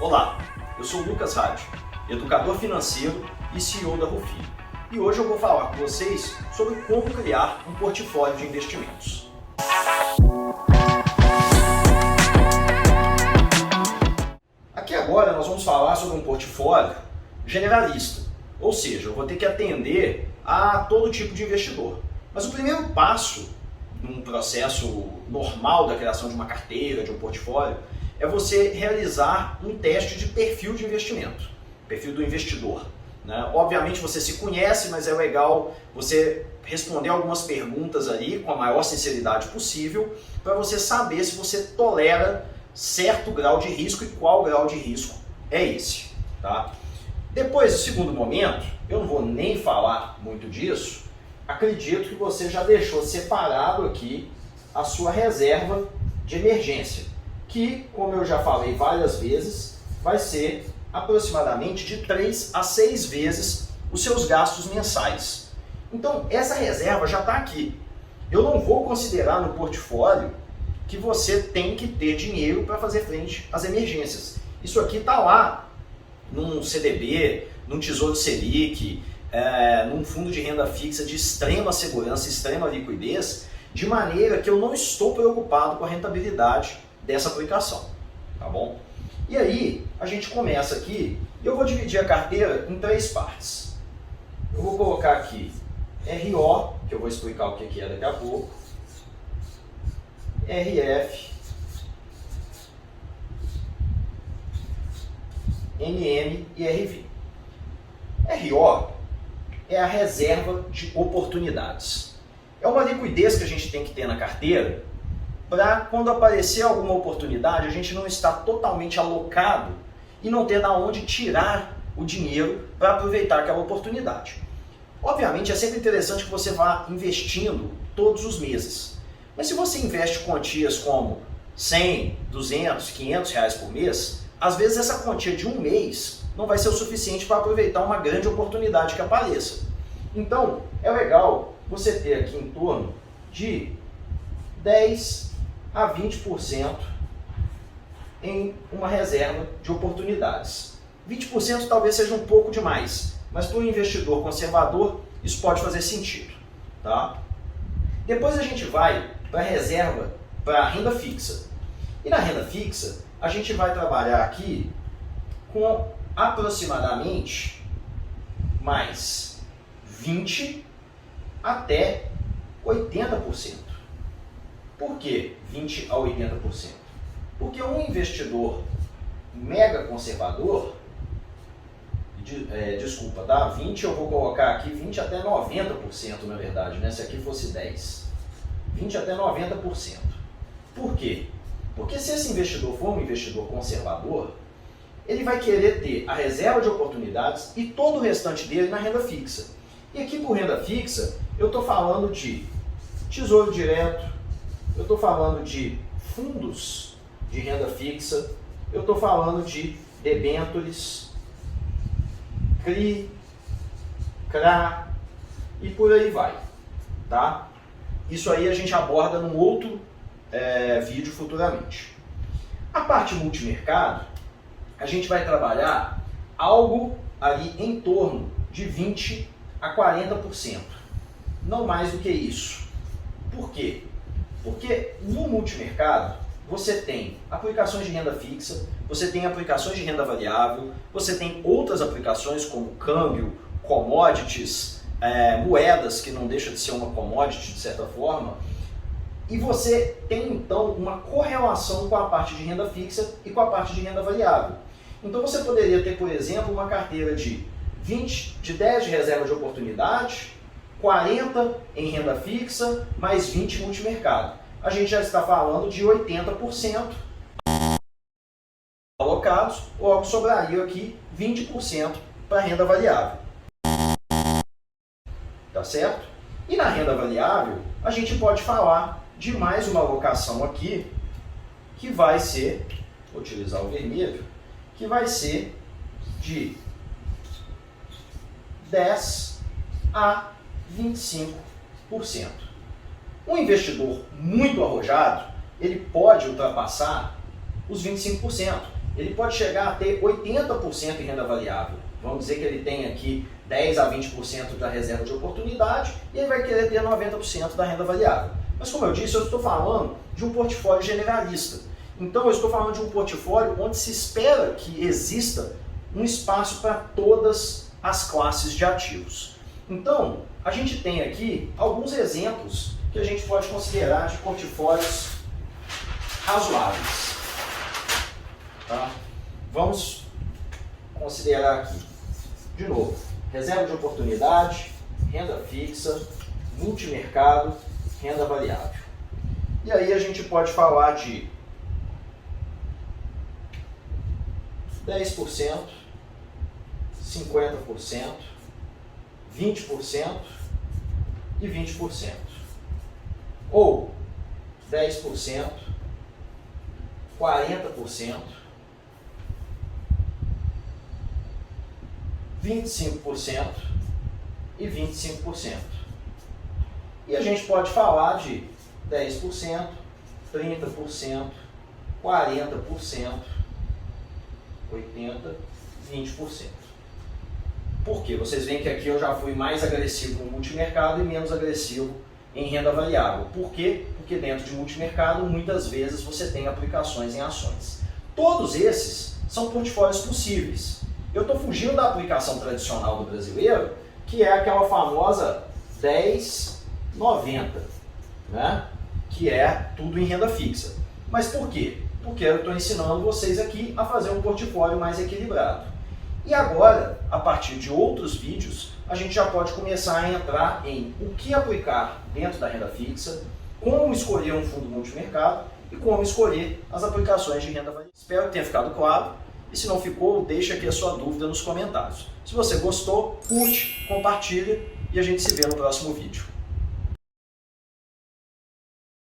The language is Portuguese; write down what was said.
Olá, eu sou o Lucas Rádio, educador financeiro e CEO da Rufi. E hoje eu vou falar com vocês sobre como criar um portfólio de investimentos. Aqui agora nós vamos falar sobre um portfólio generalista, ou seja, eu vou ter que atender a todo tipo de investidor. Mas o primeiro passo num processo normal da criação de uma carteira, de um portfólio, é você realizar um teste de perfil de investimento, perfil do investidor. Obviamente você se conhece, mas é legal você responder algumas perguntas ali com a maior sinceridade possível para você saber se você tolera certo grau de risco e qual grau de risco é esse. Tá? Depois do segundo momento, eu não vou nem falar muito disso, acredito que você já deixou separado aqui a sua reserva de emergência, que, como eu já falei várias vezes, vai ser aproximadamente de 3 a 6 vezes os seus gastos mensais. Então, essa reserva já está aqui. Eu não vou considerar no portfólio que você tem que ter dinheiro para fazer frente às emergências. Isso aqui está lá num CDB, num Tesouro Selic, num fundo de renda fixa de extrema segurança, extrema liquidez, de maneira que eu não estou preocupado com a rentabilidade dessa aplicação, tá bom? E aí, a gente começa aqui, e eu vou dividir a carteira em 3 partes. Eu vou colocar aqui RO, que eu vou explicar o que é daqui a pouco, RF, NM e RV. RO é a reserva de oportunidades. É uma liquidez que a gente tem que ter na carteira para quando aparecer alguma oportunidade a gente não estar totalmente alocado e não ter de onde tirar o dinheiro para aproveitar aquela oportunidade. Obviamente é sempre interessante que você vá investindo todos os meses. Mas se você investe quantias como 100, 200, 500 reais por mês, às vezes essa quantia de um mês não vai ser o suficiente para aproveitar uma grande oportunidade que apareça. Então, é legal você ter aqui em torno de 10 a 20% em uma reserva de oportunidades. 20% talvez seja um pouco demais, mas para um investidor conservador isso pode fazer sentido. Tá? Depois a gente vai para a reserva para a renda fixa. E na renda fixa a gente vai trabalhar aqui com aproximadamente mais 20 até 80%. Por que 20 a 80%? Porque um investidor mega conservador, desculpa, tá? 20 eu vou colocar aqui 20 até 90% na verdade, né? Se aqui fosse 10. 20 até 90%. Por quê? Porque se esse investidor for um investidor conservador, ele vai querer ter a reserva de oportunidades e todo o restante dele na renda fixa. E aqui por renda fixa, eu estou falando de tesouro direto, eu estou falando de fundos de renda fixa, eu estou falando de debêntures, CRI, CRA e por aí vai. Tá? Isso aí a gente aborda num outro vídeo futuramente. A parte multimercado, a gente vai trabalhar algo ali em torno de 20 a 40%. Não mais do que isso. Por quê? Porque no multimercado você tem aplicações de renda fixa, você tem aplicações de renda variável, você tem outras aplicações como câmbio, commodities, moedas, que não deixa de ser uma commodity de certa forma, e você tem então uma correlação com a parte de renda fixa e com a parte de renda variável. Então você poderia ter, por exemplo, uma carteira de 10 de reserva de oportunidade, 40 em renda fixa, mais 20 em multimercado. A gente já está falando de 80% alocados, logo sobraria aqui 20% para renda variável. Tá certo? E na renda variável, a gente pode falar de mais uma alocação aqui, que vai ser, vou utilizar o vermelho, que vai ser de 10 a 25%. Um investidor muito arrojado, ele pode ultrapassar os 25%. ele pode chegar a ter 80% em renda variável. Vamos dizer que ele tem aqui 10 a 20% da reserva de oportunidade e ele vai querer ter 90% da renda variável. Mas como eu disse, eu estou falando de um portfólio generalista. Então eu estou falando de um portfólio onde se espera que exista um espaço para todas as classes de ativos. Então, a gente tem aqui alguns exemplos que a gente pode considerar de portfólios razoáveis. Tá? Vamos considerar aqui, de novo, reserva de oportunidade, renda fixa, multimercado, renda variável. E aí a gente pode falar de 10%, 50%, 20% e 20%. Ou 10%, 40%, 25% e 25%. E a gente pode falar de 10%, 30%, 40%, 80%, 20%. Por quê? Vocês veem que aqui eu já fui mais agressivo no multimercado e menos agressivo em renda variável. Por quê? Porque dentro de multimercado, muitas vezes você tem aplicações em ações. Todos esses são portfólios possíveis. Eu estou fugindo da aplicação tradicional do brasileiro, que é aquela famosa 10-90, né? Que é tudo em renda fixa. Mas por quê? Porque eu estou ensinando vocês aqui a fazer um portfólio mais equilibrado. E agora, a partir de outros vídeos, a gente já pode começar a entrar em o que aplicar dentro da renda fixa, como escolher um fundo multimercado e como escolher as aplicações de renda variável. Espero que tenha ficado claro. E se não ficou, deixa aqui a sua dúvida nos comentários. Se você gostou, curte, compartilha e a gente se vê no próximo vídeo.